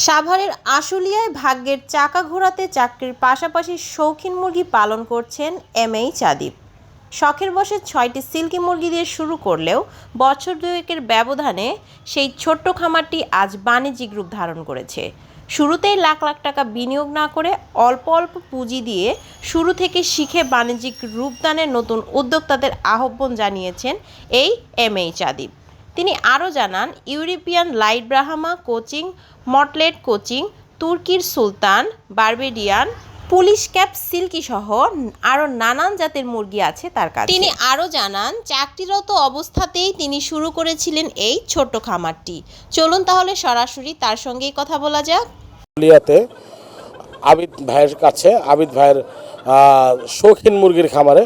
সাভারের আশুলিয়ায় ভাগ্যের চাকা ঘোরাতে চাকরির পাশাপাশি শৌখিন মুরগি পালন করছেন এইচ আদিব। শখের বশে ৬টি সিল্কি মুরগি দিয়ে শুরু করলেও বছর দুয়েকের ব্যবধানে সেই ছোট্ট খামারটি আজ বাণিজ্যিক রূপ ধারণ করেছে। শুরুতেই লাখ লাখ টাকা বিনিয়োগ না করে অল্প অল্প পুঁজি দিয়ে শুরু থেকে শিখে বাণিজ্যিক রূপদানের নতুন উদ্যোক্তাদের আহ্বান জানিয়েছেন এই এইচ আদিব। তিনি আরও জানান, European light Brahma coaching, মটলেট coaching, তুর্কির সুলতান, বারবেডিয়ান, পুলিশ ক্যাপ সিল্কি সহ আরও নানান জাতের মুরগি আছে তার কাছে। তিনি আরও জানান, চাকরিরত অবস্থাতেই তিনি শুরু করেছিলেন এই ছোট্ট খামারটি। চলুন তাহলে সরাসরি তার সঙ্গেই কথা বলা যাক। লিয়াতে আবিদ ভাইয়ের কাছে, আবিদ ভাইয়ের শৌখিন মুরগির খামারে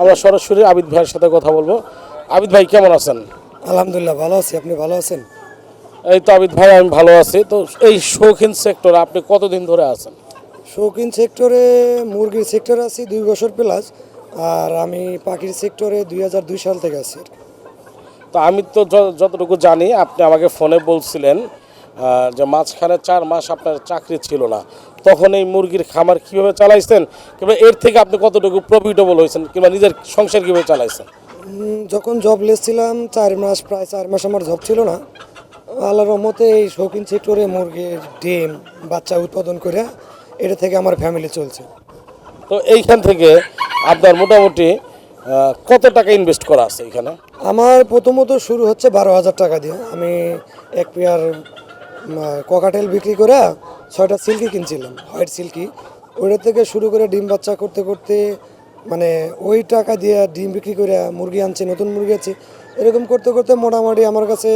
আমরা সরাসরি আবিদ ভাইয়ের সাথে কথা বলবো। আবিদ ভাই কেমন আছেন? আলহামদুলিল্লাহ ভালো আছি, আপনি ভালো আছেন? এই তো আবিদ ভাই, আমি ভালো আছি। তো এই শৌখিন সেক্টরে আপনি কতদিন ধরে আছেন? শৌখিন সেক্টরে, মুরগির সেক্টরে আছি 2 বছর প্লাস, আর আমি পাখির সেক্টরে 2002 সাল থেকে আছি। তো আমি তো যতটুকু জানি, আপনি আমাকে ফোনে বলছিলেন যে মাঝখানে 4 মাস আপনার চাকরি ছিল না, তখন এই মুরগির খামার কিভাবে চালাইছেন, কিংবা এর থেকে আপনি কতটুকু প্রফিটেবল হয়েছেন, কিংবা নিজের সংসার কীভাবে চালাইছেন? যখন জবলেস ছিলাম 4 মাস, প্রায় 4 মাস আমার জব ছিল না। আল্লাহর রহমতে এই শৌখিন সেক্টরে মুরগির ডিম বাচ্চা উৎপাদন করে এটা থেকে আমার ফ্যামিলি চলছে। তো এইখান থেকে আপনার মোটামুটি কত টাকা ইনভেস্ট করা আছে এখানে? আমার প্রথমত শুরু হচ্ছে 12,000 টাকা দিয়ে। আমি এক পেয়ার ককাটেল বিক্রি করে 6টা সিল্কি কিনছিলাম, হোয়াইট সিল্কি। ওইটা থেকে শুরু করে ডিম বাচ্চা করতে করতে, মানে ওই টাকা দিয়ে ডিম বিক্রি করে মুরগি আনছে, নতুন মুরগি আছে। এরকম করতে করতে মোটামুটি আমার কাছে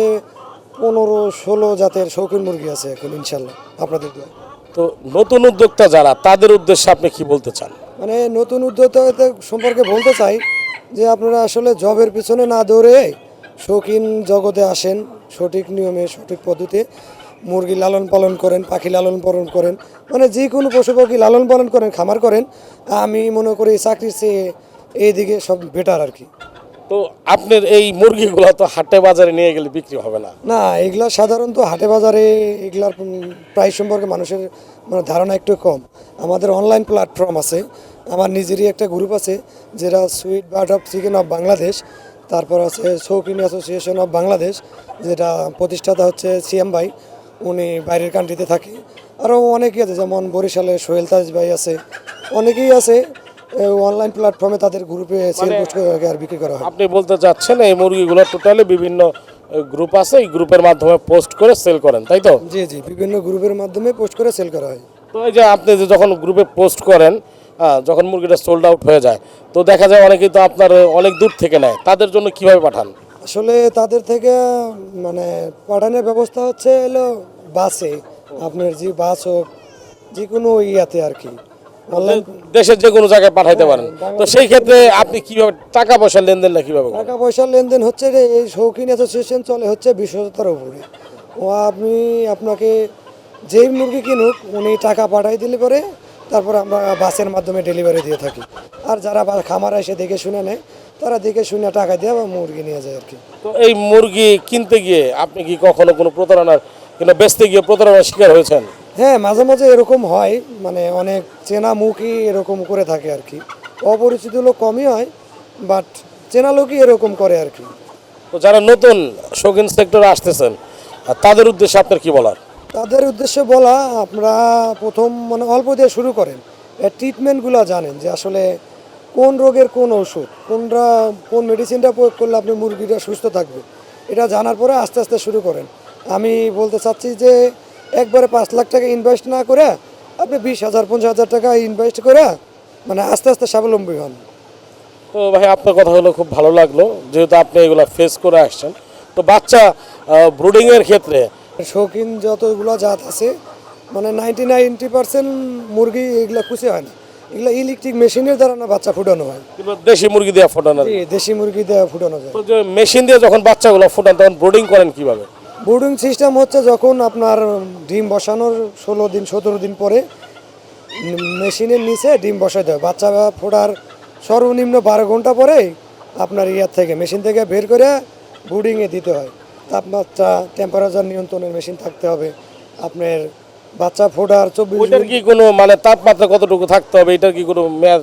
15-16 জাতের শৌখিন মুরগি আছে এখন, ইনশাল্লাহ আপনাদের দোয়া। তো নতুন উদ্যোক্তা যারা, তাদের উদ্দেশ্যে আপনি কি বলতে চান? মানে নতুন উদ্যোক্তাদের সম্পর্কে বলতে চাই যে আপনারা আসলে জবের পিছনে না দৌড়ে শৌখিন জগতে আসেন, সঠিক নিয়মে সঠিক পদ্ধতিতে মুরগি লালন পালন করেন, পাখি লালন পালন করেন, মানে যে কোনো পশু পাখি লালন পালন করেন, খামার করেন। আমি মনে করি চাকরির চেয়ে এইদিকে সব বেটার আর কি। তো আপনার এই মুরগিগুলো তো হাটে বাজারে নিয়ে গেলে বিক্রি হবে না? না, এগুলা সাধারণত হাটে বাজারে এগুলার প্রাইস সম্পর্কে মানুষের মানে ধারণা একটু কম। আমাদের অনলাইন প্ল্যাটফর্ম আছে, আমার নিজেরই একটা গ্রুপ আছে যেটা sweet bird of chicken of Bangladesh, তারপর আছে শৌখিন অ্যাসোসিয়েশন অফ বাংলাদেশ, যেটা প্রতিষ্ঠাতা হচ্ছে সিএম ভাই, উনি বাইরের কান্ট্রিতে থাকে। আরও অনেকেই আছে, যেমন বরিশালে সোহেল তাজ ভাই আছে, অনেকেই আছে। অনলাইন প্ল্যাটফর্মে তাদের গ্রুপে সেল পোস্ট করে আর বিক্রি করা হয়। আপনি বলতে চাচ্ছেন এই মুরগিগুলো টোটালি বিভিন্ন গ্রুপ আছে, এই গ্রুপের মাধ্যমে পোস্ট করে সেল করেন, তাই তো? জি জি, বিভিন্ন গ্রুপের মাধ্যমে পোস্ট করে সেল করা হয়। তো এই যে আপনি যে যখন গ্রুপে পোস্ট করেন, যখন মুরগিটা সোল্ড আউট হয়ে যায়, তো দেখা যায় অনেকেই তো আপনার অনেক দূর থেকে নেয়, তাদের জন্য কিভাবে পাঠান? আসলে তাদের থেকে মানে পাঠানোর ব্যবস্থা হচ্ছে হলো বাসে, আপনার যে বাস হোক, যে কোনো ইয়াতে আর কি, অনলাইন দেশের যে কোনো জায়গায় পাঠাইতে পারেন। তো সেই ক্ষেত্রে আপনি কিভাবে টাকা পয়সা লেনদেন না কিভাবে করেন? টাকা পয়সার লেনদেন হচ্ছে যে এই শৌখিন অ্যাসোসিয়েশন চলে হচ্ছে 20,000 উপরে। ও আপনি আপনাকে যেই মুরগি কিনুক উনি টাকা পাঠাই দিলে পরে তারপর আমরা বাসের মাধ্যমে ডেলিভারি দিয়ে থাকি। আর যারা খামার এসে দেখে শুনে নেয়, তারা দেখে শুনে টাকা দিয়ে আবার মুরগি নিয়ে যায় আর কি। তো এই মুরগি কিনতে গিয়ে আপনি কি কখনো কোনো প্রতারণার কিংবা বেচতে গিয়ে প্রতারণার শিকার হয়েছেন? হ্যাঁ, মাঝে মাঝে এরকম হয়, মানে অনেক চেনা মুখই এরকম করে থাকে আর কি। অপরিচিত লোক কমই হয়, বাট চেনা লোকই এরকম করে আর কি। তো যারা নতুন শৌখিন সেক্টরে আসতেছেন, তাদের উদ্দেশ্যে আপনার কি বলার? তাদের উদ্দেশ্যে বলা, আপনারা প্রথম মানে অল্প দিয়ে শুরু করেন, এর ট্রিটমেন্টগুলো জানেন যে আসলে কোন রোগের কোন ওষুধ, কোন মেডিসিনটা প্রয়োগ করলে আপনি মুরগিটা সুস্থ থাকবে, এটা জানার পরে আস্তে আস্তে শুরু করেন। আমি বলতে চাচ্ছি যে একবারে 5 লাখ টাকা ইনভেস্ট না করে আপনি 20,000 50,000 টাকা ইনভেস্ট করে মানে আস্তে আস্তে স্বাবলম্বী হন। তো ভাই, আপনার কথা হলো খুব ভালো লাগলো, যেহেতু আপনি এগুলো ফেস করে আসছেন। তো বাচ্চা ব্রুডিংয়ের ক্ষেত্রে শৌখিন যতগুলো জাত আছে, মানে 90% মুরগি এগুলা খুশি হয় না, এগুলা ইলেকট্রিক মেশিনের দ্বারা না বাচ্চা ফুটানো হয়। কিংবা দেশি মুরগি দিয়ে ফোটানো? দেশি মুরগি দিয়ে ফুটানো যায়। তো যে মেশিন দিয়ে যখন বাচ্চাগুলো ফোটান, তখন ব্রুডিং করেন কিভাবে? ব্রুডিং সিস্টেম হচ্ছে যখন আপনার ডিম বসানোর 16 দিন 17 দিন পরে মেশিনের নিচে ডিম বসাই দেয়, বাচ্চা ফোটার সর্বনিম্ন 12 ঘন্টা পরে আপনার ইয়ার থেকে মেশিন থেকে বের করে ব্রুডিংয়ে দিতে হয়। তাপমাত্রা টেম্পারেচার নিয়ন্ত্রণের মেশিন থাকতে হবে, আপনার বাচ্চা ফোটার 24 ওইটার কি কোনো মানে তাপমাত্রা কতটুকু থাকতে হবে, এটার কি কোনো মেয়াদ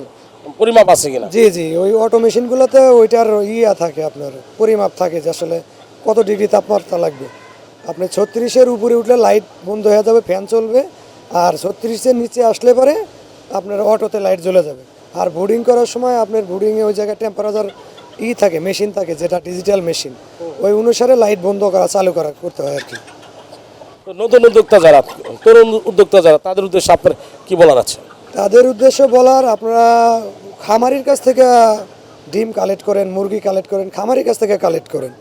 পরিমাপ আছে কিনা? জি জি, ওই অটো মেশিনগুলোতে ওইটার ইয়া থাকে, আপনার পরিমাপ থাকে যে আসলে কত ডিগ্রি তাপমাত্রা লাগবে। আপনি 36-এর উপরে উঠলে লাইট বন্ধ হয়ে যাবে, ফ্যান চলবে, আর 36-এর নিচে আসলে পরে আপনার অটোতে লাইট জ্বলে যাবে। আর বোর্ডিং করার সময় আপনার বোর্ডিংয়ে ওই জায়গায় টেম্পারেচার থাকে, মেশিন থাকে, যেটা ডিজিটাল মেশিন, ওই অনুসারে লাইট বন্ধ করা চালু করা করতে হয় আর কি। তো নতুন উদ্যোক্তা যারা, তরুণ উদ্যোক্তা যারা, তাদের উদ্দেশ্যে আপনার কি বলার আছে? তাদের উদ্দেশ্য বলার, আপনারা খামারির কাছ থেকে ডিম কালেক্ট করেন, মুরগি কালেক্ট করেন, খামারির কাছ থেকে কালেক্ট করেন।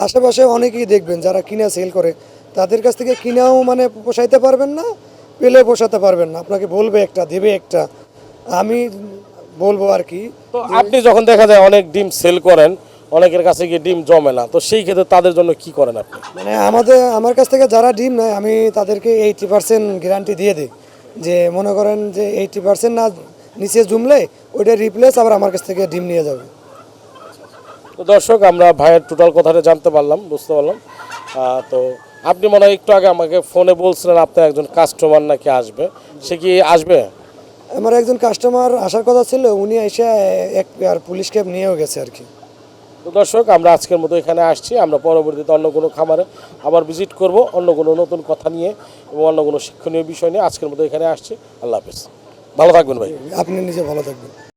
আশেপাশে অনেকেই দেখবেন যারা কিনা সেল করে, তাদের কাছ থেকে কিনাও মানে পোষাইতে পারবেন না, পেলে পোষাতে পারবেন না। আপনাকে বলবে একটা, দেবে একটা। আমি বলবো আর কি, তো আপনি যখন দেখা যায় অনেক ডিম সেল করেন, অনেকের কাছে গিয়ে ডিম জমে না, তো সেই ক্ষেত্রে তাদের জন্য কি করেন আপনি? মানে আমার কাছ থেকে যারা ডিম নেয়, আমি তাদেরকে 80% গ্যারান্টি দিয়ে দিই, যে মনে করেন যে 80% না নিচে জমলে ওইটা রিপ্লেস আবার আমার কাছ থেকে ডিম নিয়ে যাবে। তো দর্শক, আমরা ভাইয়ের টোটাল কথাটা জানতে পারলাম, বুঝতে পারলাম। তো আপনি মনে হয় একটু আগে আমাকে ফোনে বলছিলেন আপনার একজন কাস্টমার নাকি আসবে, সে কি আসবে? আমার একজন কাস্টমার আসার কথা ছিল, উনি এসে এক পেয়ার পুলিশ ক্যাব নিয়েও গেছে আর কি। তো দর্শক, আমরা আজকের মতো এখানে আসছি, আমরা পরবর্তীতে অন্য কোনো খামারে আবার ভিজিট করব অন্য কোনো নতুন কথা নিয়ে এবং অন্য কোনো শিক্ষণীয় বিষয় নিয়ে। আজকের মতো এখানে আসছি। আল্লাহ হাফেজ, ভালো থাকবেন ভাই। আপনি নিজে ভালো থাকবেন।